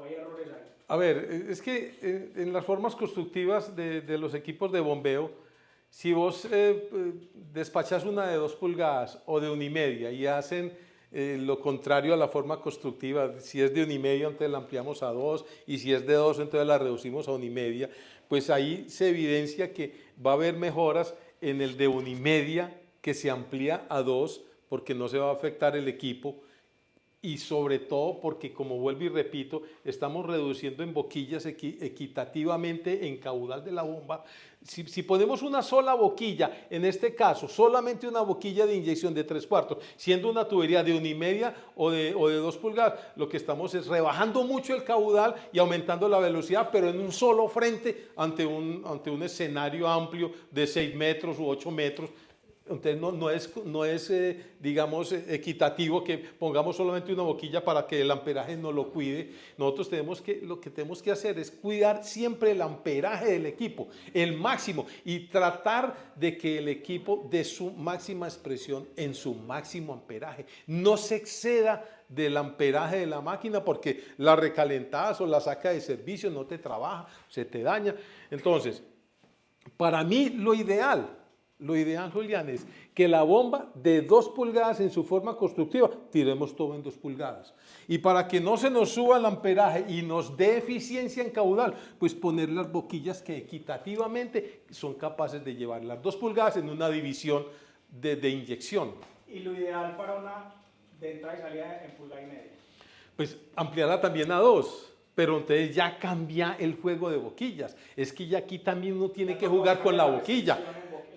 hay errores ahí? A ver, es que en las formas constructivas de los equipos de bombeo, si vos despachás una de 2 pulgadas o de 1,5 y hacen lo contrario a la forma constructiva, si es de 1,5 entonces la ampliamos a 2 y si es de 2 entonces la reducimos a 1,5, pues ahí se evidencia que va a haber mejoras en el de 1,5 que se amplía a 2 porque no se va a afectar el equipo. Y sobre todo porque, como vuelvo y repito, estamos reduciendo en boquillas equitativamente en caudal de la bomba. Si ponemos una sola boquilla, en este caso solamente una boquilla de inyección de 3/4, siendo una tubería de 1,5 o de 2 pulgadas, lo que estamos es rebajando mucho el caudal y aumentando la velocidad, pero en un solo frente ante un escenario amplio de 6 metros u 8 metros. Entonces no es digamos, equitativo que pongamos solamente una boquilla para que el amperaje no lo cuide. Nosotros lo que tenemos que hacer es cuidar siempre el amperaje del equipo, el máximo, y tratar de que el equipo dé su máxima expresión en su máximo amperaje. No se exceda del amperaje de la máquina porque la recalentadas o la saca de servicio no te trabaja, se te daña. Entonces, para mí lo ideal, Julián, es que la bomba de 2 pulgadas en su forma constructiva, tiremos todo en 2 pulgadas. Y para que no se nos suba el amperaje y nos dé eficiencia en caudal, pues poner las boquillas que equitativamente son capaces de llevar las 2 pulgadas en una división de inyección. Y lo ideal para una de entrada y salida en 1,5 pulgadas. Pues ampliarla también a 2. Pero entonces ya cambia el juego de boquillas. Es que ya aquí también uno tiene que jugar con la boquilla.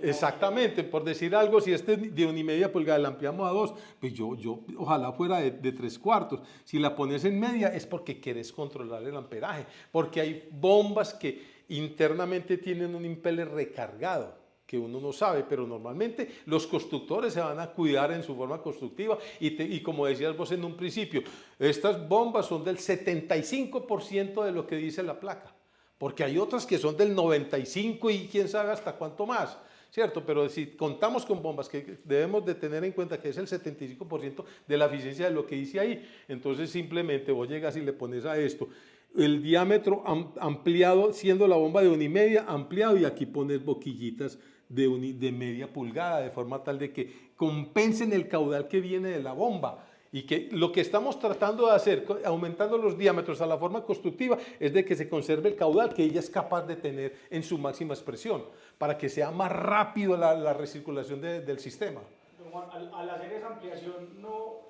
Exactamente, por decir algo, si este es de 1,5 pulgadas la ampliamos a 2, pues yo ojalá fuera de 3/4. Si la pones en media es porque quieres controlar el amperaje, porque hay bombas que internamente tienen un impeller recargado, que uno no sabe, pero normalmente los constructores se van a cuidar en su forma constructiva y como decías vos en un principio, estas bombas son del 75% de lo que dice la placa, porque hay otras que son del 95% y quién sabe hasta cuánto más. ¿Cierto? Pero si contamos con bombas que debemos de tener en cuenta que es el 75% de la eficiencia de lo que dice ahí, entonces simplemente vos llegas y le pones a esto el diámetro ampliado, siendo la bomba de 1,5 ampliado, y aquí pones boquillitas de media pulgada, de forma tal de que compensen el caudal que viene de la bomba. Y que lo que estamos tratando de hacer, aumentando los diámetros a la forma constructiva, es de que se conserve el caudal que ella es capaz de tener en su máxima expresión, para que sea más rápido la recirculación del sistema. Don Juan, al hacer esa ampliación no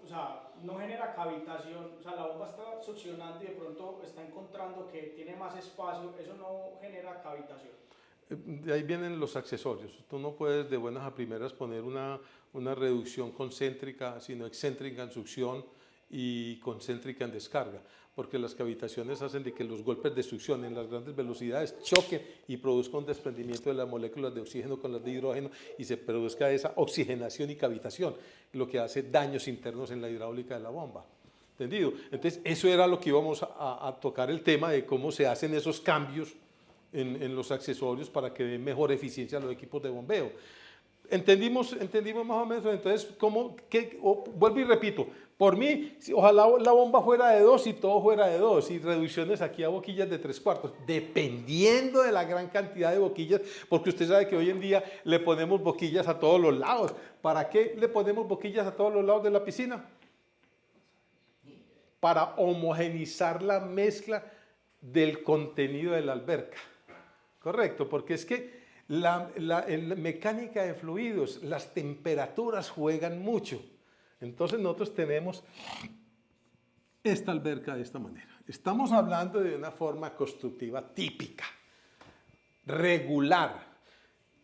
genera cavitación, o sea, la bomba está succionando y de pronto está encontrando que tiene más espacio, eso no genera cavitación. De ahí vienen los accesorios. Tú no puedes de buenas a primeras poner una reducción concéntrica, sino excéntrica en succión y concéntrica en descarga, porque las cavitaciones hacen de que los golpes de succión en las grandes velocidades choquen y produzcan un desprendimiento de las moléculas de oxígeno con las de hidrógeno y se produzca esa oxigenación y cavitación, lo que hace daños internos en la hidráulica de la bomba. ¿Entendido? Entonces, eso era lo que íbamos a tocar, el tema de cómo se hacen esos cambios en los accesorios para que den mejor eficiencia a los equipos de bombeo. Entendimos más o menos. Entonces, vuelvo y repito, por mí, ojalá la bomba fuera de 2 y todo fuera de 2, y reducciones aquí a boquillas de 3/4, dependiendo de la gran cantidad de boquillas, porque usted sabe que hoy en día le ponemos boquillas a todos los lados. ¿Para qué le ponemos boquillas a todos los lados de la piscina? Para homogenizar la mezcla del contenido de la alberca. Correcto, porque es que en mecánica de fluidos, las temperaturas juegan mucho. Entonces nosotros tenemos esta alberca de esta manera. Estamos hablando de una forma constructiva típica, regular,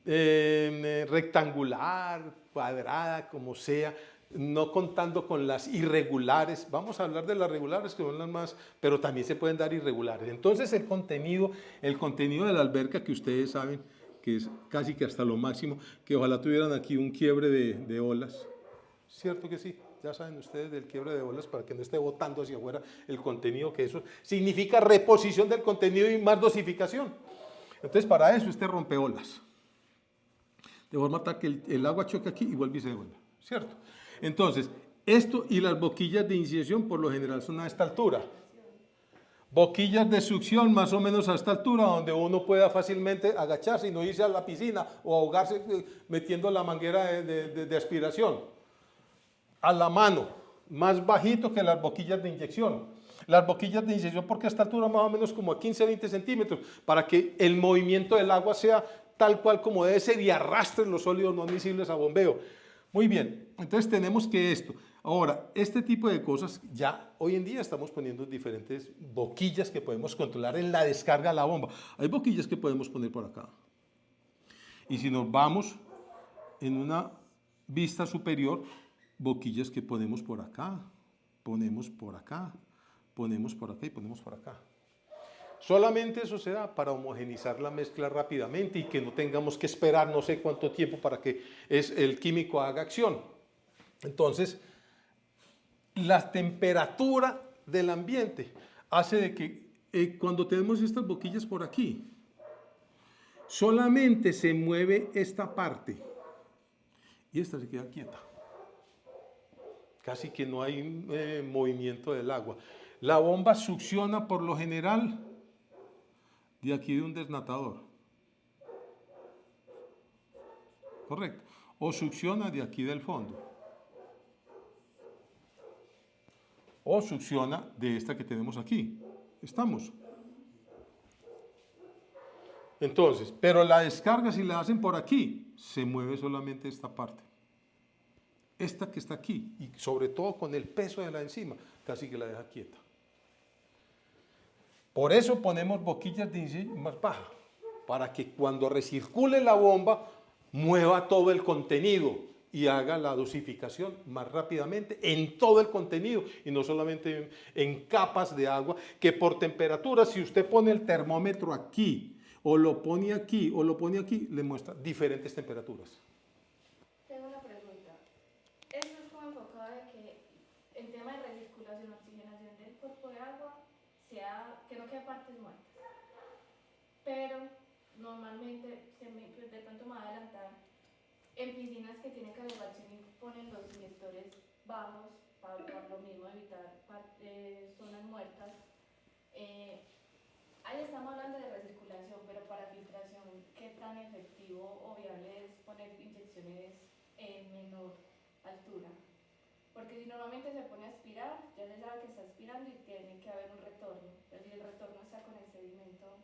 rectangular, cuadrada, como sea, no contando con las irregulares. Vamos a hablar de las regulares, que son las más, pero también se pueden dar irregulares. Entonces el contenido de la alberca, que ustedes saben que es casi que hasta lo máximo, que ojalá tuvieran aquí un quiebre de olas. ¿Cierto que sí? Ya saben ustedes del quiebre de olas, para que no esté botando hacia afuera el contenido, que eso significa reposición del contenido y más dosificación. Entonces para eso este rompeolas, de forma tal que el agua choque aquí y vuelve y se devuelve, ¿cierto? Entonces, esto y las boquillas de inyección por lo general son a esta altura. Boquillas de succión más o menos a esta altura, donde uno pueda fácilmente agacharse y no irse a la piscina o ahogarse metiendo la manguera de aspiración. A la mano, más bajito que las boquillas de inyección. Las boquillas de inyección porque a esta altura más o menos como a 15-20 centímetros, para que el movimiento del agua sea tal cual como debe ser y arrastre los sólidos no admisibles a bombeo. Muy bien, entonces tenemos que esto. Ahora, este tipo de cosas ya hoy en día estamos poniendo diferentes boquillas que podemos controlar en la descarga de la bomba. Hay boquillas que podemos poner por acá. Y si nos vamos en una vista superior, boquillas que ponemos por acá, ponemos por acá, ponemos por acá y ponemos por acá. Solamente eso se da para homogenizar la mezcla rápidamente y que no tengamos que esperar no sé cuánto tiempo para que el químico haga acción. Entonces, la temperatura del ambiente hace de que cuando tenemos estas boquillas por aquí, solamente se mueve esta parte y esta se queda quieta. Casi que no hay movimiento del agua. La bomba succiona por lo general de aquí de un desnatador. Correcto. O succiona de aquí del fondo. O succiona de esta que tenemos aquí. ¿Estamos? Entonces, pero la descarga, si la hacen por aquí, se mueve solamente esta parte. Esta que está aquí, y sobre todo con el peso de la enzima, casi que la deja quieta. Por eso ponemos boquillas de inyección más baja, para que cuando recircule la bomba mueva todo el contenido y haga la dosificación más rápidamente en todo el contenido y no solamente en capas de agua, que por temperatura, si usted pone el termómetro aquí, o lo pone aquí, o lo pone aquí, le muestra diferentes temperaturas. Tengo una pregunta. Esto es como enfocado de que el tema de recirculación, oxigenación del cuerpo de agua, que no quede partes muertas. Pero normalmente, de pronto me voy a adelantar, en piscinas que tienen calibración y ponen los inyectores bajos para lo mismo evitar zonas muertas. Ahí estamos hablando de recirculación, pero para filtración, ¿qué tan efectivo o viable es poner inyecciones en menor altura? Porque si normalmente se pone a aspirar, ya se sabe que está aspirando y tiene que haber un retorno. Pero si el retorno está con el sedimento,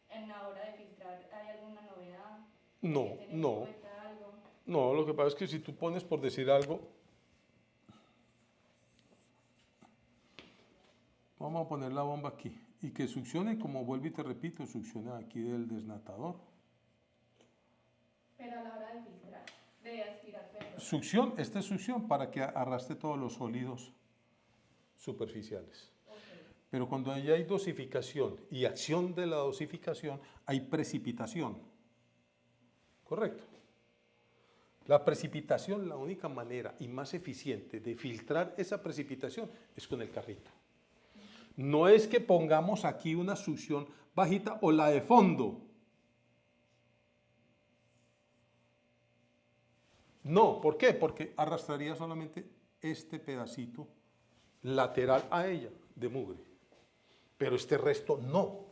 en la hora de filtrar, ¿hay alguna novedad? No, ¿Tener en no. cuenta algo? No, lo que pasa es que si tú pones, por decir algo, vamos a poner la bomba aquí y que succione, como vuelvo y te repito, succiona aquí del desnatador. Pero a la hora de filtrar, de aspirar, perdón. Succión, esta es succión para que arrastre todos los sólidos superficiales. Okay. Pero cuando ya hay dosificación y acción de la dosificación, hay precipitación. ¿Correcto? La precipitación, la única manera y más eficiente de filtrar esa precipitación es con el carrito. No es que pongamos aquí una succión bajita o la de fondo. No, ¿por qué? Porque arrastraría solamente este pedacito lateral a ella de mugre, pero este resto no.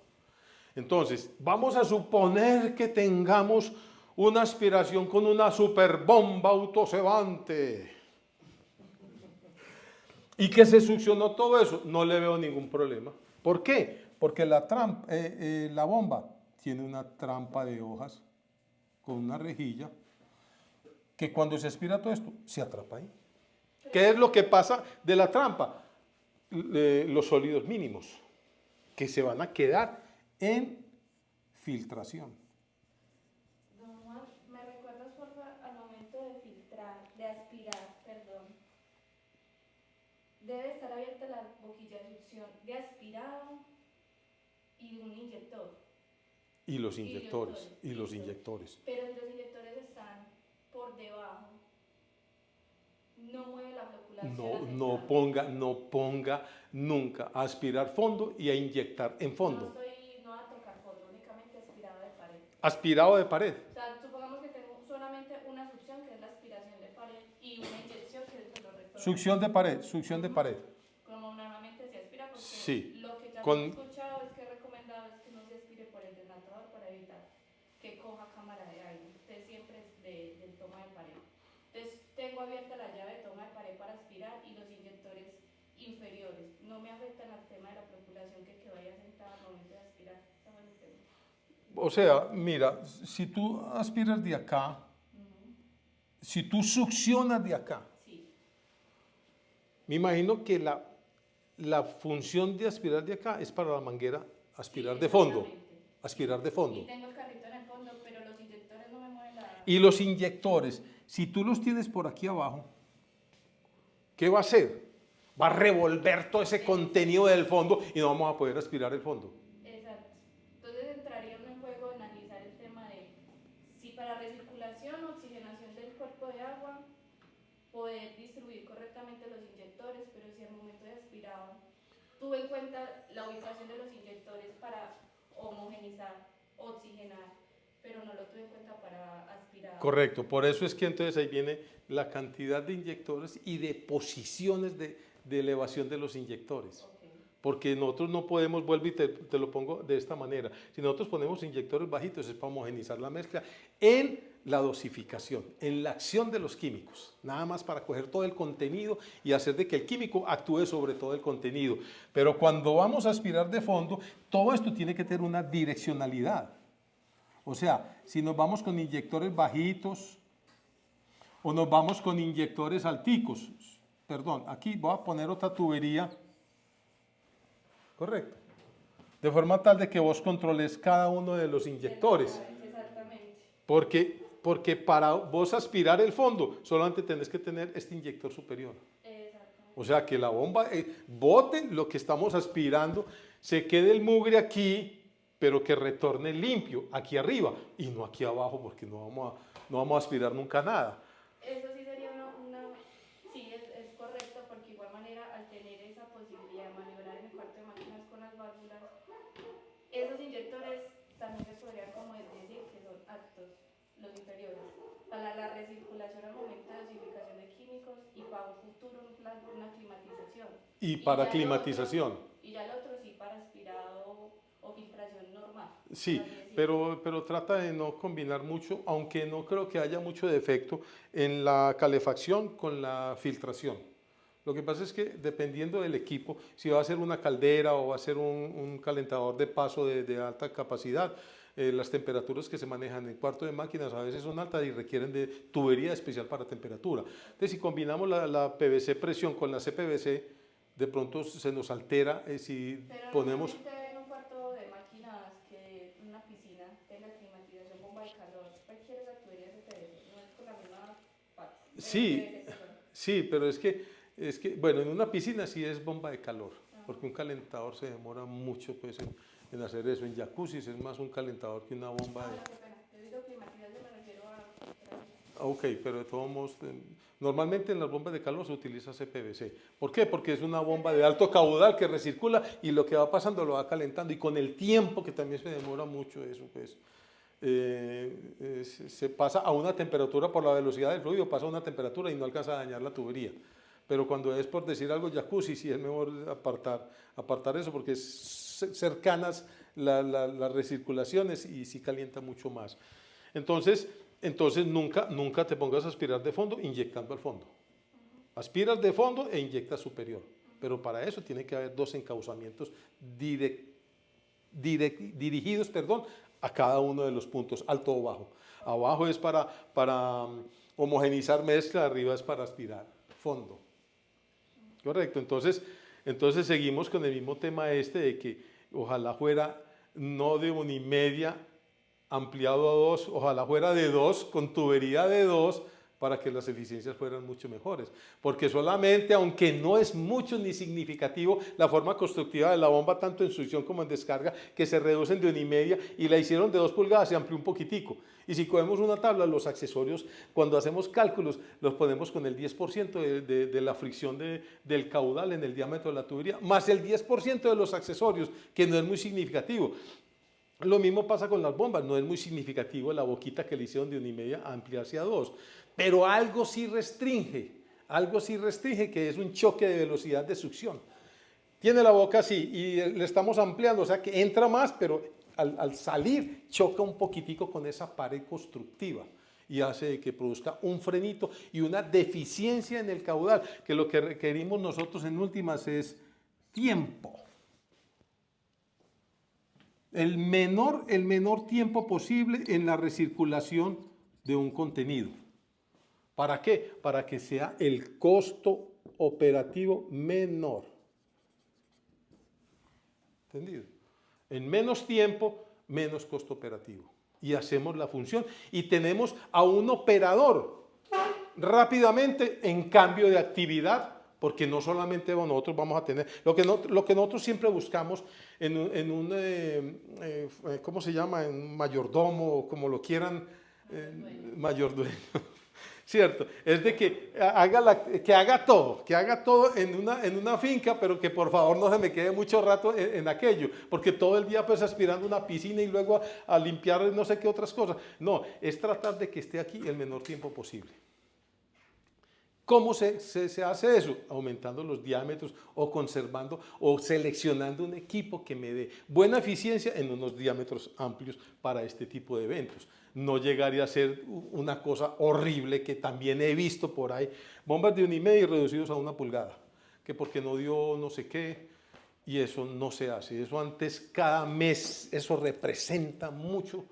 Entonces, vamos a suponer que tengamos una aspiración con una superbomba autocebante y que se succionó todo eso, no le veo ningún problema. ¿Por qué? Porque la bomba tiene una trampa de hojas con una rejilla que cuando se aspira todo esto, se atrapa ahí. ¿Qué es lo que pasa de la trampa? Los sólidos mínimos, que se van a quedar en filtración. Don Juan, ¿me recuerdas por favor al momento de filtrar, de aspirar, perdón? Debe estar abierta la boquilla de succión de aspirado y un inyector. Y los inyectores, y los listo. inyectores. Pero si los inyectores están por debajo, no mueve la floculación. No ponga nunca a aspirar fondo y a inyectar en fondo. No va a tocar fondo, únicamente aspirado de pared. Aspirado de pared. O sea, supongamos que tengo solamente una succión que es la aspiración de pared y una inyección que es el retorno. Succión de pared. Como normalmente se aspira, porque Sí. lo que ya Con- he escuchado es que es recomendado es que no se aspire por el desnatador para evitar que coja cámara de aire. Entonces siempre es del toma de pared. Entonces tengo abierta la llave de toma de pared para aspirar y los inyectores inferiores. No me afectan al tema de la floculación que vaya sentada al momento de aspirar. Está bueno el tema. O sea, mira, si tú aspiras de acá, si tú succionas de acá, Sí. me imagino que la función de aspirar de acá es para la manguera aspirar Sí, de fondo. exactamente. Aspirar de Y fondo. tengo el carrito en el fondo, pero los inyectores no me mueven la... Y los inyectores, si tú los tienes por aquí abajo, ¿qué va a hacer? Va a revolver todo ese contenido del fondo y no vamos a poder aspirar el fondo. Exacto. Entonces entraría en juego de analizar el tema de si para recirculación o oxigenación del cuerpo de agua poder distribuir correctamente los inyectores, pero si al momento de aspirado tuve en cuenta la ubicación de los inyectores para homogenizar, oxigenar, pero no lo tuve en cuenta para aspirar. Correcto, por eso es que entonces ahí viene la cantidad de inyectores y de posiciones de elevación de los inyectores. Okay. Porque nosotros no podemos, vuelvo y te lo pongo de esta manera, si nosotros ponemos inyectores bajitos es para homogenizar la mezcla en la dosificación, en la acción de los químicos, nada más para coger todo el contenido y hacer de que el químico actúe sobre todo el contenido. Pero cuando vamos a aspirar de fondo, todo esto tiene que tener una direccionalidad. O sea, si nos vamos con inyectores bajitos o nos vamos con inyectores alticos, perdón, aquí voy a poner otra tubería, correcto, de forma tal de que vos controles cada uno de los inyectores, Exactamente. porque Porque para vos aspirar el fondo, solamente tenés que tener este inyector superior. Exactamente. O sea, que la bomba bote lo que estamos aspirando, se quede el mugre aquí, pero que retorne limpio aquí arriba y no aquí abajo, porque no vamos a aspirar nunca nada. Eso sí sería sí, es correcto, porque igual manera al tener esa posibilidad de maniobrar en el cuarto de máquinas con las válvulas, esos inyectores también se podría como decir que son aptos, los inferiores, para la recirculación al momento de dosificación de químicos y para un futuro una climatización. Y para ya climatización. y ya el otro sí para aspirado o filtración normal. Sí, por así decirlo. pero trata de no combinar mucho, aunque no creo que haya mucho defecto en la calefacción con la filtración. Lo que pasa es que dependiendo del equipo, si va a ser una caldera o va a ser un calentador de paso de alta capacidad, las temperaturas que se manejan en cuarto de máquinas a veces son altas y requieren de tubería especial para temperatura. Entonces, si combinamos la PVC presión con la CPVC, de pronto se nos altera si Pero ponemos... normalmente en un cuarto de máquinas que una piscina tenga climatización, bomba de calor, cualquier esa tubería CPVC, no es con la misma parte. Sí, PVC, perdón. sí, pero es que, bueno, en una piscina sí es bomba de calor, porque un calentador se demora mucho pues, en hacer eso. En jacuzzi es más un calentador que una bomba de... No, qué pena. Yo digo climatización, me refiero a... Ok, pero de todos modos, normalmente en las bombas de calor se utiliza CPVC. ¿Por qué? Porque es una bomba de alto caudal que recircula y lo que va pasando lo va calentando y con el tiempo, que también se demora mucho eso, pues, se pasa a una temperatura por la velocidad del fluido, pasa a una temperatura y no alcanza a dañar la tubería. Pero cuando es por decir algo jacuzzi, sí es mejor apartar eso porque es cercanas las recirculaciones y sí calienta mucho más. Entonces nunca te pongas a aspirar de fondo inyectando al fondo. Aspiras de fondo e inyectas superior. Pero para eso tiene que haber dos encauzamientos dirigidos a cada uno de los puntos, alto o bajo. Abajo es para homogenizar mezcla, arriba es para aspirar fondo. Correcto, entonces seguimos con el mismo tema de que ojalá fuera no de 1,5 ampliado a 2, ojalá fuera de 2, con tubería de 2, para que las eficiencias fueran mucho mejores. Porque solamente, aunque no es mucho ni significativo, la forma constructiva de la bomba, tanto en succión como en descarga, que se reducen de 1,5 y la hicieron de 2 pulgadas, se amplió un poquitico. Y si cogemos una tabla, los accesorios, cuando hacemos cálculos, los ponemos con el 10% de la fricción del caudal en el diámetro de la tubería, más el 10% de los accesorios, que no es muy significativo. Lo mismo pasa con las bombas, no es muy significativo la boquita que le hicieron de 1,5 a ampliarse a 2, pero algo sí restringe, que es un choque de velocidad de succión. Tiene la boca así y le estamos ampliando, o sea que entra más, pero al salir choca un poquitico con esa pared constructiva y hace que produzca un frenito y una deficiencia en el caudal, que lo que requerimos nosotros en últimas es tiempo. El menor tiempo posible en la recirculación de un contenido. ¿Para qué? Para que sea el costo operativo menor. ¿Entendido? En menos tiempo, menos costo operativo. Y hacemos la función y tenemos a un operador rápidamente en cambio de actividad, porque no solamente nosotros vamos a tener, lo que nosotros siempre buscamos en un ¿cómo se llama? En un mayordomo, o como lo quieran, mayordueño, ¿cierto? Es de que haga todo en una finca, pero que por favor no se me quede mucho rato en aquello, porque todo el día pues aspirando una piscina y luego a limpiar no sé qué otras cosas. No, es tratar de que esté aquí el menor tiempo posible. ¿Cómo se hace eso? Aumentando los diámetros o conservando o seleccionando un equipo que me dé buena eficiencia en unos diámetros amplios para este tipo de eventos. No llegaría a ser una cosa horrible que también he visto por ahí. Bombas de 1,5 y reducidos a 1 pulgada, que porque no dio no sé qué, y eso no se hace. Eso antes, cada mes, eso representa mucho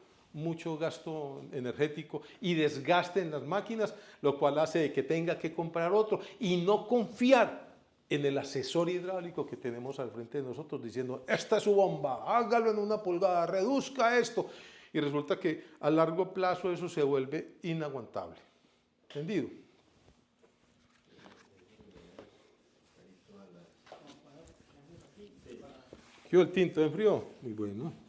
gasto energético y desgaste en las máquinas, lo cual hace que tenga que comprar otro y no confiar en el asesor hidráulico que tenemos al frente de nosotros diciendo, esta es su bomba, hágalo en 1 pulgada, reduzca esto. y resulta que a largo plazo eso se vuelve inaguantable. ¿Entendido? ¿Qué el tinto enfrió? Muy bueno.